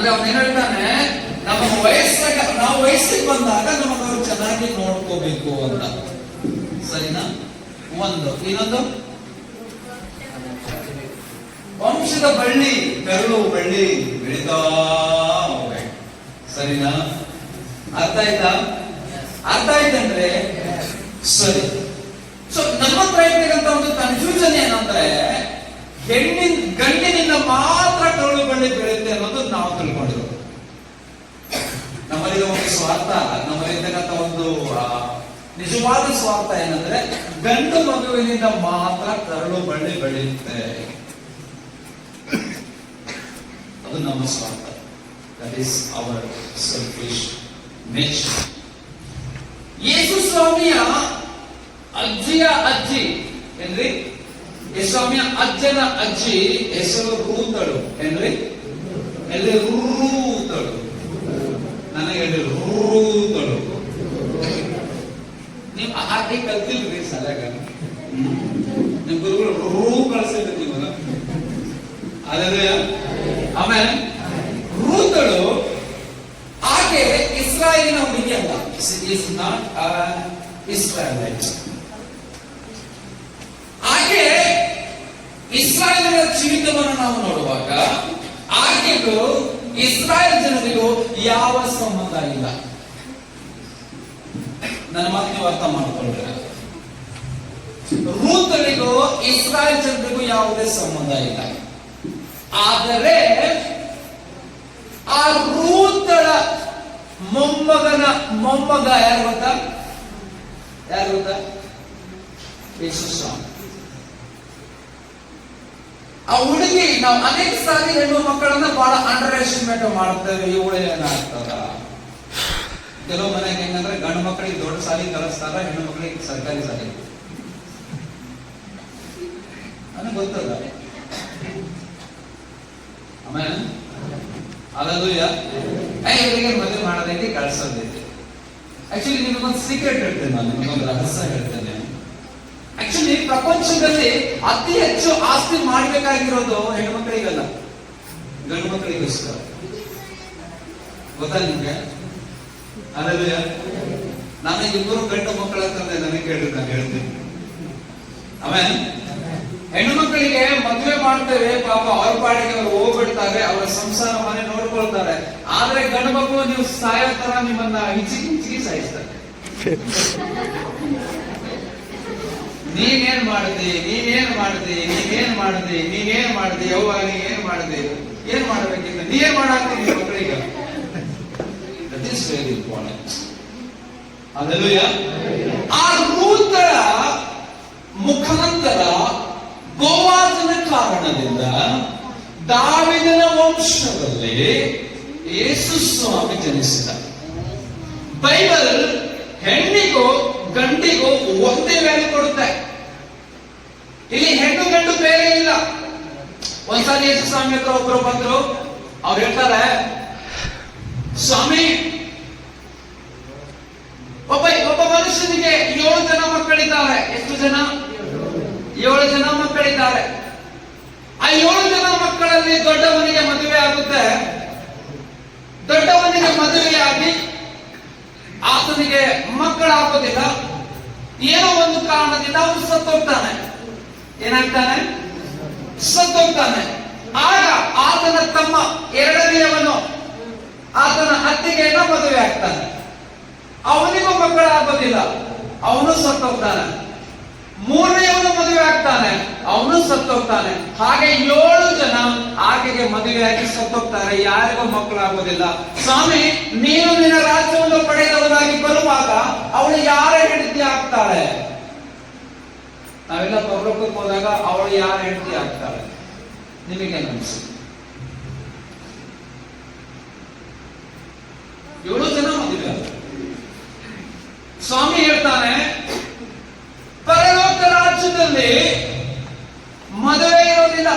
ಅಂದ್ರೆ ಅವನೇನ್ ಹೇಳ್ತಾನೆ, ನಮ್ಮ ನಾವು ವಯಸ್ಸಿಗೆ ಬಂದಾಗ ನಮಗವರು ಚೆನ್ನಾಗಿ ನೋಡ್ಕೋಬೇಕು ಅಂತ. ಸರಿನಾ? ಇನ್ನೊಂದು ವಂಶದ ಬಳ್ಳಿ, ಕರುಳು ಬಳ್ಳಿ ಬೆಳೀತಾ ಹೋಗ್ಬೇಕು. ಸರಿನಾ? ಅರ್ಥ ಆಯ್ತಂದ್ರೆ ಸರಿ. ಸೊ ನಮ್ಮ ಹತ್ರ ಇರ್ತಕ್ಕಂಥ ಒಂದು ಕನ್ಫ್ಯೂಷನ್ ಏನಂದ್ರೆ, ಗಂಡಿನಿಂದ ಮಾತ್ರ ಕರುಳು ಬಳ್ಳಿ ಬೆಳೆಯುತ್ತೆ ಅನ್ನೋದು ನಾವು ತಿಳ್ಕೊಂಡಿರೋದು. ನಮ್ಮಲ್ಲಿ ಒಂದು ಸ್ವಾರ್ಥ, ನಮ್ಮಲ್ಲಿರ್ತಕ್ಕಂಥ ಒಂದು ನಿಜವಾದ ಸ್ವಾರ್ಥ ಏನಂದ್ರೆ, ಗಂಡು ಮಗುವಿನಿಂದ ಮಾತ್ರ ಕರುಳು ಬಳ್ಳಿ ಬೆಳೆಯುತ್ತೆ. ಅದು ನಮ್ಮ ಸ್ವಾರ್ಥ. That is our selfish nature. Yesu ಸ್ವಾಮಿಯ ಅಜ್ಜಿಯ ಅಜ್ಜಿ ಏನ್ರಿ? ಯೇಸು ಸ್ವಾಮಿಯ ಅಜ್ಜನ ಅಜ್ಜಿ ಹೆಸರು ರೂತಳು. ಏನ್ರಿ? ಎಲ್ಲಿ? ರೂತಳು. ನನಗೆ ರೂತಳು. ನೀವು ಹಾಕಿ ಕಲ್ತಿಲ್ರಿ ಸಲಗ? ನಿಮ್ ಗುರುಗಳು ರೂ ಕಳ್ಸಿದ್ರು ನೀವು. ಅದೇ ಆಮೇಲೆ ರೂತಳು ಆಕೆ ಇಸ್ರಾಯೇಲಿನ ಹುಡುಗಿ ಅಲ್ಲ. Is not Israelite. ಆಕೆ ಇಸ್ರಾಯೇಲಿನ ಜೀವಿತವನ್ನು ನಾವು ನೋಡುವಾಗ ಆಕೆಗೂ ಇಸ್ರಾಯೇಲ್ ಜನರಿಗೂ ಯಾವ ಸಂಬಂಧ ಇಲ್ಲ. ನನ್ನ ಮಾತು ನೀವು ಅರ್ಥ ಮಾಡಿಕೊಂಡ್ರೆ, ರೂತಳಿಗೂ ಇಸ್ರಾಯೇಲ್ ಜನರಿಗೂ ಯಾವುದೇ ಸಂಬಂಧ ಇಲ್ಲ. ಆದರೆ ಆ ರೂತಳ ಮೊಮ್ಮಗ ಯಾರು ಗೊತ್ತಾ? ಯೇಸು ಸ್ವಾಮಿ. ಆ ಹುಡುಗಿ, ನಾವು ಅನೇಕ ಸಾರಿ ಹೆಣ್ಣು ಮಕ್ಕಳನ್ನ ಬಹಳ ಅಂಡರ್ ಎಸ್ಟಿಮೇಟ್ ಮಾಡ್ತೇವೆ. ಇವಳು ಏನಾಗ್ತದ? ಕೆಲವು ಮನೆಗೆ ಹೆಂಗಂದ್ರೆ ಗಂಡು ಮಕ್ಕಳಿಗೆ ದೊಡ್ಡ ಸಾಲಿ ಕಲಿಸ್ತಾರ, ಹೆಣ್ಣು ಮಕ್ಕಳಿಗೆ ಸರ್ಕಾರಿ ಸಾಲಿ. ನನಗೆ ಗೊತ್ತದ. ಆಮೇಲೆ ಅಲ್ಲೂಯ್ಯ ಇವರಿಗೆ ಮದುವೆ ಮಾಡೋದೈತಿ, ಕಳ್ಸೋದೈತಿ. ಆಕ್ಚುಲಿ ನಿಮಗೊಂದು ಸೀಕ್ರೆಟ್ ಹೇಳ್ತೇನೆ, ನಾನು ನಿಮಗೊಂದು ರಹಸ್ಯ ಹೇಳ್ತೇನೆ. ಆಕ್ಚುಲಿ ಪ್ರಪಂಚದಲ್ಲಿ ಅತಿ ಹೆಚ್ಚು ಆಸ್ತಿ ಮಾಡಬೇಕಾಗಿರೋದು ಹೆಣ್ಣು ಮಕ್ಕಳಿಗಲ್ಲ, ಗಂಡು ಮಕ್ಕಳಿಗೋಸ್ಕರ. ಗೊತ್ತಾ ನಿಮ್ಗೆ? ಅಲ್ಲೂಯ್ಯ ನನಗೆ ಇಬ್ಬರು ಗಂಡು ಮಕ್ಕಳ ತಂದೆ ನನಗೆ ಕೇಳಿದ್ರೆ ನಾನು ಹೇಳ್ತೀನಿ. ಆಮೇಲೆ ಹೆಣ್ಣು ಮಕ್ಕಳಿಗೆ ಮದುವೆ ಮಾಡ್ತೇವೆ, ಪಾಪ ಅವ್ರ ಪಾಡಿಗೆ ಅವ್ರು ಹೋಗ್ಬಿಡ್ತಾರೆ, ಅವರ ಸಂಸಾರ ಮನೆ ನೋಡ್ಕೊಳ್ತಾರೆ. ಆದ್ರೆ ಗಂಡು ಮಕ್ಕಳು ನೀವು ಸಾಯೋ ತರ ನಿಮ್ಮನ್ನ ಹಿಚಿಗಿ ಸಾಯಿಸ್ತಾರೆ. ನೀನೇನ್ ಮಾಡಿದೆ, ಯವ್ವ ನೀನೇನ್ ಮಾಡಿದೆ, ಏನ್ ಮಾಡ್ಬೇಕಿಲ್ಲ, ನೀನ್ ಮಾಡಾಕ್ತೀನಿ ಮಕ್ಕಳಿಗೆ. That is very important. Hallelujah. ಆ ರೂತಳ ಮುಖಾಂತರ ಬೋವಾಜನ ಕಾರಣದಿಂದ ದಾವೀದನ ವಂಶದಲ್ಲಿ ಯೇಸು ಸ್ವಾಮಿ ಜನಿಸಿದ. ಬೈಬಲ್ ಹೆಣ್ಣಿಗೂ ಗಂಡಿಗೂ ಒಂದೇ ವ್ಯಾಲ್ಯೂ ಕೊಡುತ್ತೆ. ಇಲ್ಲಿ ಹೆಣ್ಣು ಗಂಡು ಬೇರೆ ಇಲ್ಲ. ಒಂದ್ಸಾರಿ ಯೇಸು ಸ್ವಾಮಿ ಹತ್ರ ಒಬ್ರು ಬಂದ್ರು. ಅವ್ರು ಹೇಳ್ತಾರೆ, ಸ್ವಾಮಿ, ಒಬ್ಬ ಮನುಷ್ಯನಿಗೆ 7 ಜನ ಮಕ್ಕಳಿದ್ದಾರೆ. ಎಷ್ಟು ಜನ? 7 ಜನ ಮಕ್ಕಳಿದ್ದಾರೆ. ಆ 7 ಜನ ಮಕ್ಕಳಲ್ಲಿ ದೊಡ್ಡವನಿಗೆ ಮದುವೆ ಆಗುತ್ತೆ. ದೊಡ್ಡವನಿಗೆ ಮದುವೆಯಾಗಿ ಆತನಿಗೆ ಮಕ್ಕಳಾಗೋದಿಲ್ಲ. ಏನೋ ಒಂದು ಕಾರಣದಿಂದ ಅವನು ಸತ್ತೋಗ್ತಾನೆ. ಏನಾಗ್ತಾನೆ? ಸತ್ತೋಗ್ತಾನೆ. ಆಗ ಆತನ ತಮ್ಮ ಎರಡನೆಯವನು ಆತನ ಅತ್ತಿಗೆಯನ್ನ ಮದುವೆ ಆಗ್ತಾನೆ. ಅವನಿಗೂ ಮಕ್ಕಳಾಗೋದಿಲ್ಲ, ಅವನು ಸತ್ತೋಗ್ತಾನೆ. ಮೂರನೆಯವನು ಮದುವೆ ಆಗ್ತಾನೆ, ಅವನು ಸತ್ತೋಗ್ತಾನೆ. ಹಾಗೆ 7 ಜನ ಆಕೆಗೆ ಮದುವೆಯಾಗಿ ಸತ್ತೋಗ್ತಾರೆ, ಯಾರಿಗೂ ಮಕ್ಕಳಾಗೋದಿಲ್ಲ. ಸ್ವಾಮಿ, ನೀನು ನಿನ್ನ ರಾಜ್ಯವನ್ನು ಪಡೆದವನಾಗಿ ಬರುವಾಗ ಅವಳು ಯಾರ ಹೆಂಡತಿ ಆಗ್ತಾಳೆ? ನಾವೆಲ್ಲ ಪರಲೋಕಕ್ಕೆ ಹೋದಾಗ ಅವಳು ಯಾರ ಹೆಂಡತಿ ಆಗ್ತಾಳೆ? ನಿಮಗೇನು ಅನ್ಸುತ್ತೆ? 7 ಜನ ಮದುವೆ ಆಗ್ತಾರೆ. ಸ್ವಾಮಿ ಹೇಳ್ತಾನೆ, ಪರಲೋಕ ರಾಜ್ಯದಲ್ಲಿ ಮದುವೆ ಇರೋದಿಲ್ಲ.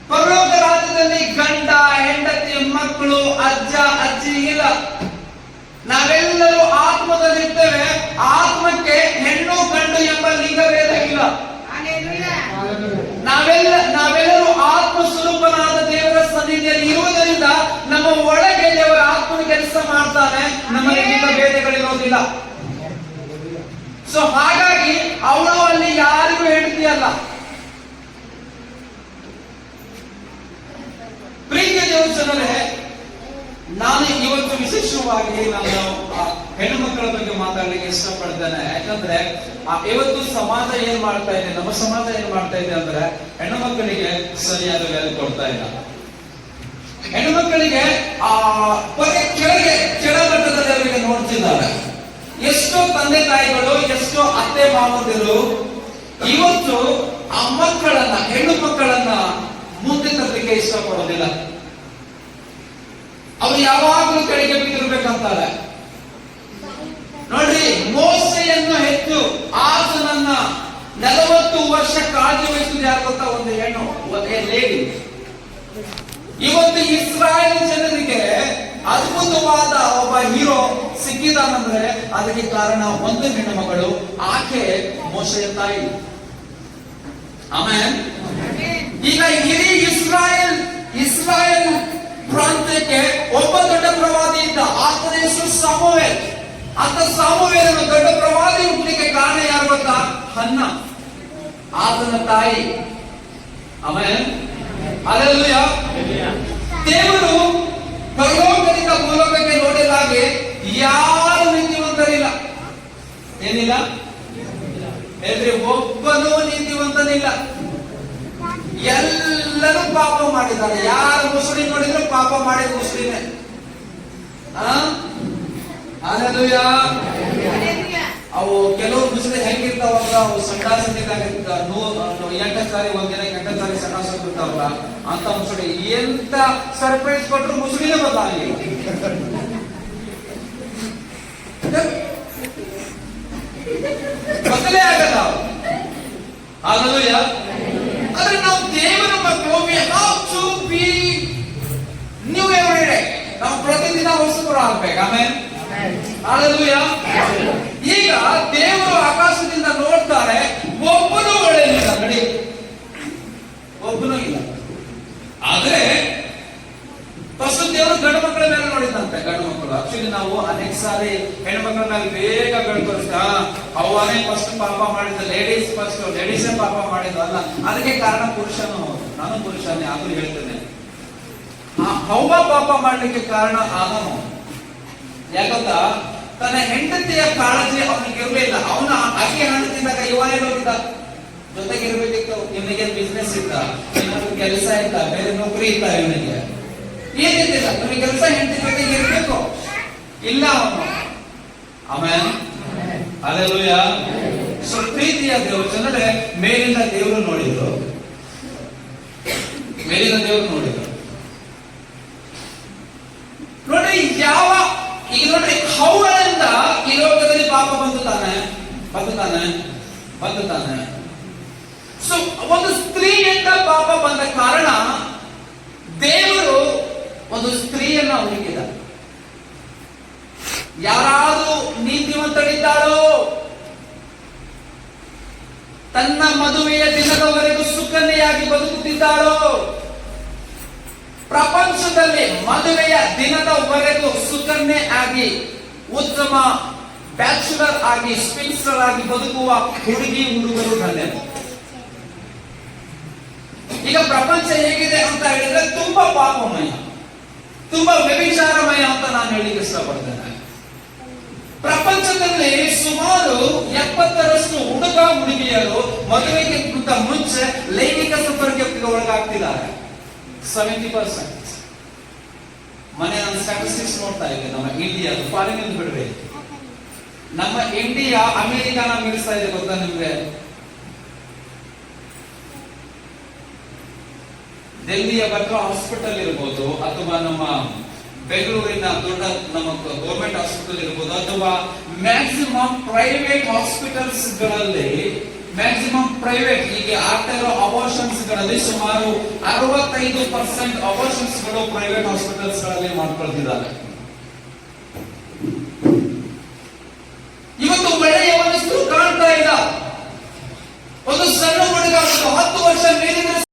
ಪರಲೋಕ ರಾಜ್ಯದಲ್ಲಿ ಗಂಡ ಹೆಂಡತಿ ಮಕ್ಕಳು ಅಜ್ಜ ಅಜ್ಜಿ ಇಲ್ಲ. ನಾವೆಲ್ಲರೂ ಆತ್ಮದಲ್ಲಿರ್ತೇವೆ. ಆತ್ಮಕ್ಕೆ ಹೆಣ್ಣು ಗಂಡು ಎಂಬ ಲಿಂಗಭೇದ ಇಲ್ಲ. ನಾವೆಲ್ಲರೂ ಆತ್ಮ ಸ್ವರೂಪನಾದ ದೇವರ ಸನ್ನಿಧಿಯಲ್ಲಿ ಇರುವುದರಿಂದ ನಮಗೆ ಲಿಂಗ ಭೇದಗಳಿರೋದಿಲ್ಲ. ಸೊ ಹಾಗಾಗಿ ಅವಳು ಅಲ್ಲಿ ಯಾರಿಗೂ ಹೆಂಡತಿ ಅಲ್ಲ. ಪ್ರೀತಿಯ ದೇವಸ್ಥಾನವೇ, ನಾನು ಇವತ್ತು ವಿಶೇಷವಾಗಿ ನಾನು ಹೆಣ್ಣು ಮಕ್ಕಳ ಬಗ್ಗೆ ಮಾತಾಡ್ಲಿಕ್ಕೆ ಇಷ್ಟಪಡ್ತೇನೆ. ಯಾಕಂದ್ರೆ ಇವತ್ತು ಸಮಾಜ ಏನ್ ಮಾಡ್ತಾ ಇದೆ, ನಮ್ಮ ಸಮಾಜ ಏನ್ ಮಾಡ್ತಾ ಇದೆ ಅಂದ್ರೆ ಹೆಣ್ಣು ಮಕ್ಕಳಿಗೆ ಸರಿಯಾದ ವ್ಯಾಲ್ಯೂ ಕೊಡ್ತಾ ಇಲ್ಲ. ಹೆಣ್ಣು ಮಕ್ಕಳಿಗೆ ಕೆಳಮಟ್ಟದಲ್ಲಿ ಅವರಿಗೆ ನೋಡ್ತಿದ್ದಾರೆ. ಎಷ್ಟೋ ತಂದೆ ತಾಯಿಗಳು, ಎಷ್ಟೋ ಅತ್ತೆ ಮಾವಂದಿರು ಇವತ್ತು ಆ ಮಕ್ಕಳನ್ನ, ಹೆಣ್ಣು ಮಕ್ಕಳನ್ನ ಮುಂದೆ ತರಲಿಕ್ಕೆ ಇಷ್ಟಪಡೋದಿಲ್ಲ. ಅವ್ರು ಯಾವಾಗಲೂ ಕೆಳಗೆ ಬಿದ್ದಿರ್ಬೇಕಂತಾರೆ. ನೋಡ್ರಿ, ಮೋಸೆಯನ್ನು ಹೆತ್ತು ಆಸನನ್ನ 40 ವರ್ಷ ಕಾಳಜಿ ವಹಿಸಿದ ಯಾರು ಗೊತ್ತಾ? ಒಂದು ಹೆಣ್ಣು, ಲೇಡಿ. ಇವತ್ತು ಇಸ್ರಾಯೇಲ್ ಜನರಿಗೆ ಅದ್ಭುತವಾದ ಒಬ್ಬ ಹೀರೋ ಸಿಕ್ಕಿದಾನಂದ್ರೆ ಅದಕ್ಕೆ ಕಾರಣ ಒಂದು ಹೆಣ್ಣು ಮಗಳು, ಆಕೆ ಮೋಸೆಯ ತಾಯಿ. ಆಮೇಲೆ ಈಗ ಇಡೀ ಇಸ್ರಾಯೇಲ್ ಪ್ರಾಂತ್ಯಕ್ಕೆ ಒಬ್ಬ ದೊಡ್ಡ ಪ್ರವಾದಿ ಇದ್ದ, ಆತನ ಹೆಸರು ಸಾಮುವೇಲ್. ಆತ ಸಾಮುವೇಲನು ದೊಡ್ಡ ಪ್ರವಾದಿ ಹುಟ್ಟಲಿಕ್ಕೆ ಕಾರಣ ಯಾರು ಗೊತ್ತಾ? ಹನ್ನ, ಆತನ ತಾಯಿ. ಆಮೇಲೆ ಹಲ್ಲೆಲೂಯಾ. ದೇವರು ಪರಲೋಕದಿಂದ ಭೂಲೋಕಕ್ಕೆ ನೋಡಿದಾಗೆ ಯಾರು ನೀತಿವಂತರಿಲ್ಲ. ಏನಿಲ್ಲ ಹೇಳ್ರಿ, ಒಬ್ಬನೂ ನೀತಿವಂತನಿಲ್ಲ. ಎಲ್ಲರೂ ಪಾಪ ಮಾಡಿದ್ದಾರೆ. ಯಾರು ಮುಸ್ಲಿಂ ನೋಡಿದ್ರು ಪಾಪ ಮಾಡಿದ ಮುಸ್ಲಿಮೇ. ಹಲ್ಲೆಲೂಯಾ. ಅವು ಕೆಲವು ಮುಸ್ಲಿಂ ಹೆಂಗಿರ್ತಾವಲ್ಲ, ಅವು ಸಂಡಾಸನಿದ್ದಾಗ 8 ಸಾರಿ ಒಂದಿನ 8 ಸಾರಿ ಸಂಡಾಸ ಬಿಡ್ತಾವಲ್ಲ ಅಂತ ಮುಸ್ಲಿಂ ಎಂತ ಸರ್ಪ್ರೈಸ್ ಕೊಟ್ಟರು ಮುಸ್ಲಿಮೇ ಗೊತ್ತಾಗಲಿಲ್ಲ. ಮೊದಲೇ ಆಗಲ್ಲ. ಹಲ್ಲೆಲೂಯಾ. ಆದ್ರೆ ನಾವು ದೇವರ ಮಕ್ಕಳು, we have to be new every day. ನಾವು ಪ್ರತಿದಿನ ಹೊಸಬರ ಆಗ್ಬೇಕು. ಆಮೇಲೆ ಹಲ್ಲೆಲೂಯಾ. ಈಗ ದೇವರು ಆಕಾಶದಿಂದ ನೋಡ್ತಾರೆ, ಒಬ್ಬನು ಒಳ್ಳೆಯದಿಲ್ಲ. ನೋಡಿ, ಒಬ್ಬನು ಇಲ್ಲ. ಆದ್ರೆ ಫಸ್ಟ್ ದೇವರು ಗಂಡು ಮಕ್ಕಳ ಮೇಲೆ ನೋಡಿದಂತೆ. ಗಂಡು ಮಕ್ಕಳು ಆಕ್ಚುಲಿ ನಾವು ಅನೇಕ ಸಾರಿ ಹೆಣ್ಣು ಮಕ್ಕಳ ಮೇಲೆ ಬೇಗ ಗಂಡು ತೋರಿಸ್ತಾ, ಅವನೇ ಫಸ್ಟ್ ಪಾಪ ಮಾಡಿದ, ಲೇಡೀಸೇ ಪಾಪ ಮಾಡಿದ ಅಲ್ಲ. ಅದಕ್ಕೆ ಕಾರಣ ಪುರುಷನು. ನಾನು ಪುರುಷನೇ ಆದ್ರೂ ಹೇಳ್ತೇನೆ, ಹವ್ವ ಪಾಪ ಮಾಡ್ಲಿಕ್ಕೆ ಕಾರಣ ಆದನು. ಯಾಕಂತ ತನ್ನ ಹೆಂಡತಿಯ ಕಾಳಜಿ ಅವನಿಗೆ ಇರಲಿಲ್ಲ. ಅವನ ಅಕ್ಕಿ ಹಣ್ಣು ತಿಂದಾಗ ಇವನೇ ಹೋಗಿದ್ದ, ಜೊತೆಗೆ ಇರ್ಬೇಕಿತ್ತು. ಇವನಿಗೆ ಬಿಸ್ನೆಸ್ ಇತ್ತ, ಕೆಲಸ ಇತ್ತ, ಬೇರೆ ನೌಕರಿ ಇತ್ತ, ಇವನಿಗೆ ಏನಿದ್ದಿಲ್ಲ. ಇವನಿಗೆ ಕೆಲಸ ಹೆಂಡತಿ ಜೊತೆಗೆ ಇರ್ಬೇಕು, ಇಲ್ಲ ಅವನು. ಆಮೇಲೆ ಹಲ್ಲೆಲೂಯಾ. ಸೊ ಪ್ರೀತಿಯ ದೇವರು ಜನರೇ, ಮೇಲಿನ ದೇವರು ನೋಡಿದ್ರು, ಮೇಲಿನ ದೇವರು ನೋಡಿದ್ರು. ನೋಡಿ, ಈಗ ನೋಡ್ರಿ, ಹವ್ವನಿಂದ ಈ ಲೋಕದಲ್ಲಿ ಪಾಪ ಬಂದು ತಾನೆ. ಸೊ ಒಂದು ಸ್ತ್ರೀಯಿಂದ ಪಾಪ ಬಂದ ಕಾರಣ ದೇವರು ಒಂದು ಸ್ತ್ರೀಯನ್ನ ಹುಡುಕಿದ. ಯಾರಾದ್ರೂ ನೀತಿವಂತರಿದ್ದಾರೋ, ತನ್ನ ಮದುವೆಯ ದಿನದವರೆಗೂ ಸುಕನ್ಯೆಯಾಗಿ ಬದುಕುತ್ತಿದ್ದಾರೋ, ಪ್ರಪಂಚದಲ್ಲಿ ಮದುವೆಯ ದಿನದವರೆಗೂ ಸುಕನ್ಯೆ ಆಗಿ, ಉತ್ತಮ ಬ್ಯಾಚುಲರ್ ಆಗಿ, ಸ್ಪಿನ್ಸ್ಟರ್ ಆಗಿ ಬದುಕುವ ಹುಡುಗರು ಧನ್ಯರು. ಈಗ ಪ್ರಪಂಚ ಹೇಗಿದೆ ಅಂತ ಹೇಳಿದ್ರೆ ತುಂಬಾ ಪಾಪಮಯ, ತುಂಬಾ ವ್ಯಭಿಚಾರಮಯ ಅಂತ ನಾನು ಹೇಳಿಕ್ಕೆ ಇಷ್ಟಪಡ್ತೇನೆ. ಪ್ರಪಂಚದಲ್ಲಿ ಸುಮಾರು 70% ಹುಡುಗ ಹುಡುಗಿಯರು ಮದುವೆಗೆ ಮುಂಚೆ ಲೈಂಗಿಕ ಸಂಪರ್ಕಕ್ಕೆ ಒಳಗಾಗ್ತಿದ್ದಾರೆ. 70%. ಮನೆ ನಾನು ಸ್ಟಾಟಿಸ್ಟಿಕ್ಸ್ ನೋಡ್ತಾ ಇದ್ದೆ, ನಮ್ಮ ಇಂಡಿಯಾ, ಫಾರಿನ್ ಬಿಡ್ರಿ, ನಮ್ಮ ಇಂಡಿಯಾ ಅಮೆರಿಕಾನ ಮೀರಿಸ್ತಾ ಇದೆ ಗೊತ್ತಾ ನಿಮ್ಗೆ? ಡೆಲ್ಲಿಯ ಭಟ್ರ ಹಾಸ್ಪಿಟಲ್ ಇರ್ಬೋದು, ಅಥವಾ ನಮ್ಮ ಬೆಂಗಳೂರಿನ ದೊಡ್ಡ ನಮ್ಮ ಗೌರ್ಮೆಂಟ್ ಹಾಸ್ಪಿಟಲ್ ಇರ್ಬೋದು, ಅಥವಾ ಮ್ಯಾಕ್ಸಿಮಮ್ ಪ್ರೈವೇಟ್ ಹಾಸ್ಪಿಟಲ್ಸ್ ಗಳಲ್ಲಿ, ಮ್ಯಾಕ್ಸಿಮಮ್ ಪ್ರೈವೇಟ್ ಈಗ ಆಗ್ತಾ ಇರೋ ಅಬೋರ್ಷನ್ಸ್ ಗಳಲ್ಲಿ ಸುಮಾರು 65% ಅಬೋರ್ಷನ್ಸ್ ಗಳು ಪ್ರೈವೇಟ್ ಹಾಸ್ಪಿಟಲ್ಸ್ ಗಳಲ್ಲಿ ಮಾಡ್ಕೊಳ್ತಿದ್ದಾರೆ.